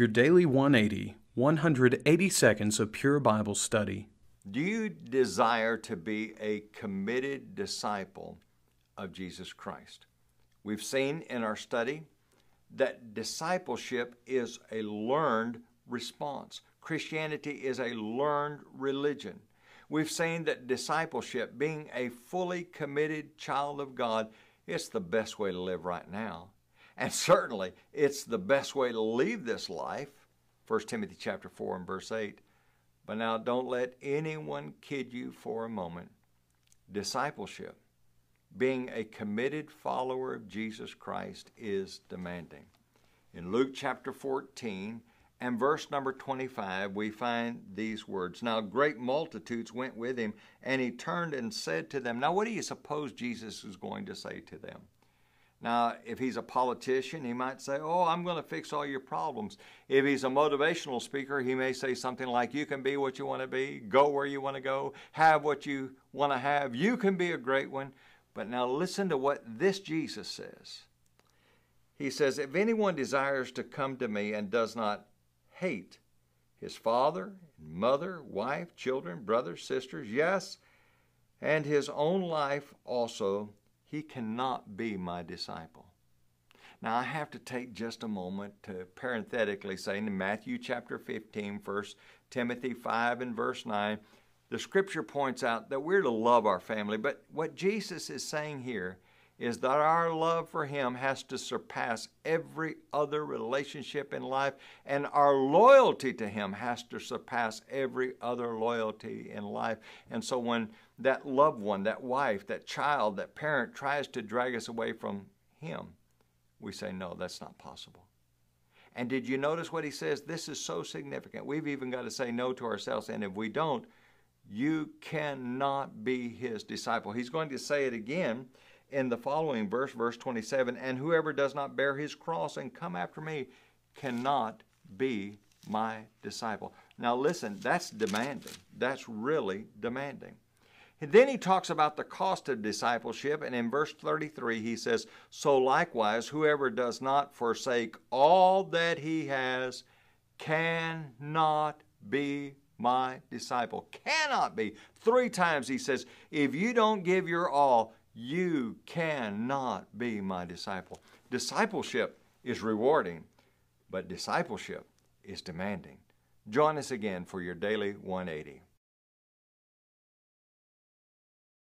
Your Daily 180, 180 seconds of pure Bible study. Do you desire to be a committed disciple of Jesus Christ? We've seen in our study that discipleship is a learned response. Christianity is a learned religion. We've seen that discipleship, being a fully committed child of God, it's the best way to live right now. And certainly, it's the best way to leave this life. 1 Timothy chapter 4 and verse 8. But now don't let anyone kid you for a moment. Discipleship, being a committed follower of Jesus Christ, is demanding. In Luke chapter 14 and verse number 25, we find these words. Now great multitudes went with him, and he turned and said to them. Now what do you suppose Jesus is going to say to them? Now, if he's a politician, he might say, oh, I'm going to fix all your problems. If he's a motivational speaker, he may say something like, you can be what you want to be, go where you want to go, have what you want to have, you can be a great one. But now listen to what this Jesus says. He says, if anyone desires to come to me and does not hate his father, mother, wife, children, brothers, sisters, yes, and his own life also, he cannot be my disciple. Now, I have to take just a moment to parenthetically say in Matthew chapter 15, 1 Timothy 5 and verse 9, the scripture points out that we're to love our family. But what Jesus is saying here is that our love for him has to surpass every other relationship in life, and our loyalty to him has to surpass every other loyalty in life. And so when that loved one, that wife, that child, that parent tries to drag us away from him, we say, no, that's not possible. And did you notice what he says? This is so significant. We've even got to say no to ourselves, and if we don't, you cannot be his disciple. He's going to say it again in the following verse, verse 27, and whoever does not bear his cross and come after me cannot be my disciple. Now listen, that's demanding. That's really demanding. And then he talks about the cost of discipleship, and in verse 33 he says, so likewise whoever does not forsake all that he has cannot be my disciple. Cannot be. 3 times he says, if you don't give your all, you cannot be my disciple. Discipleship is rewarding, but discipleship is demanding. Join us again for your Daily 180.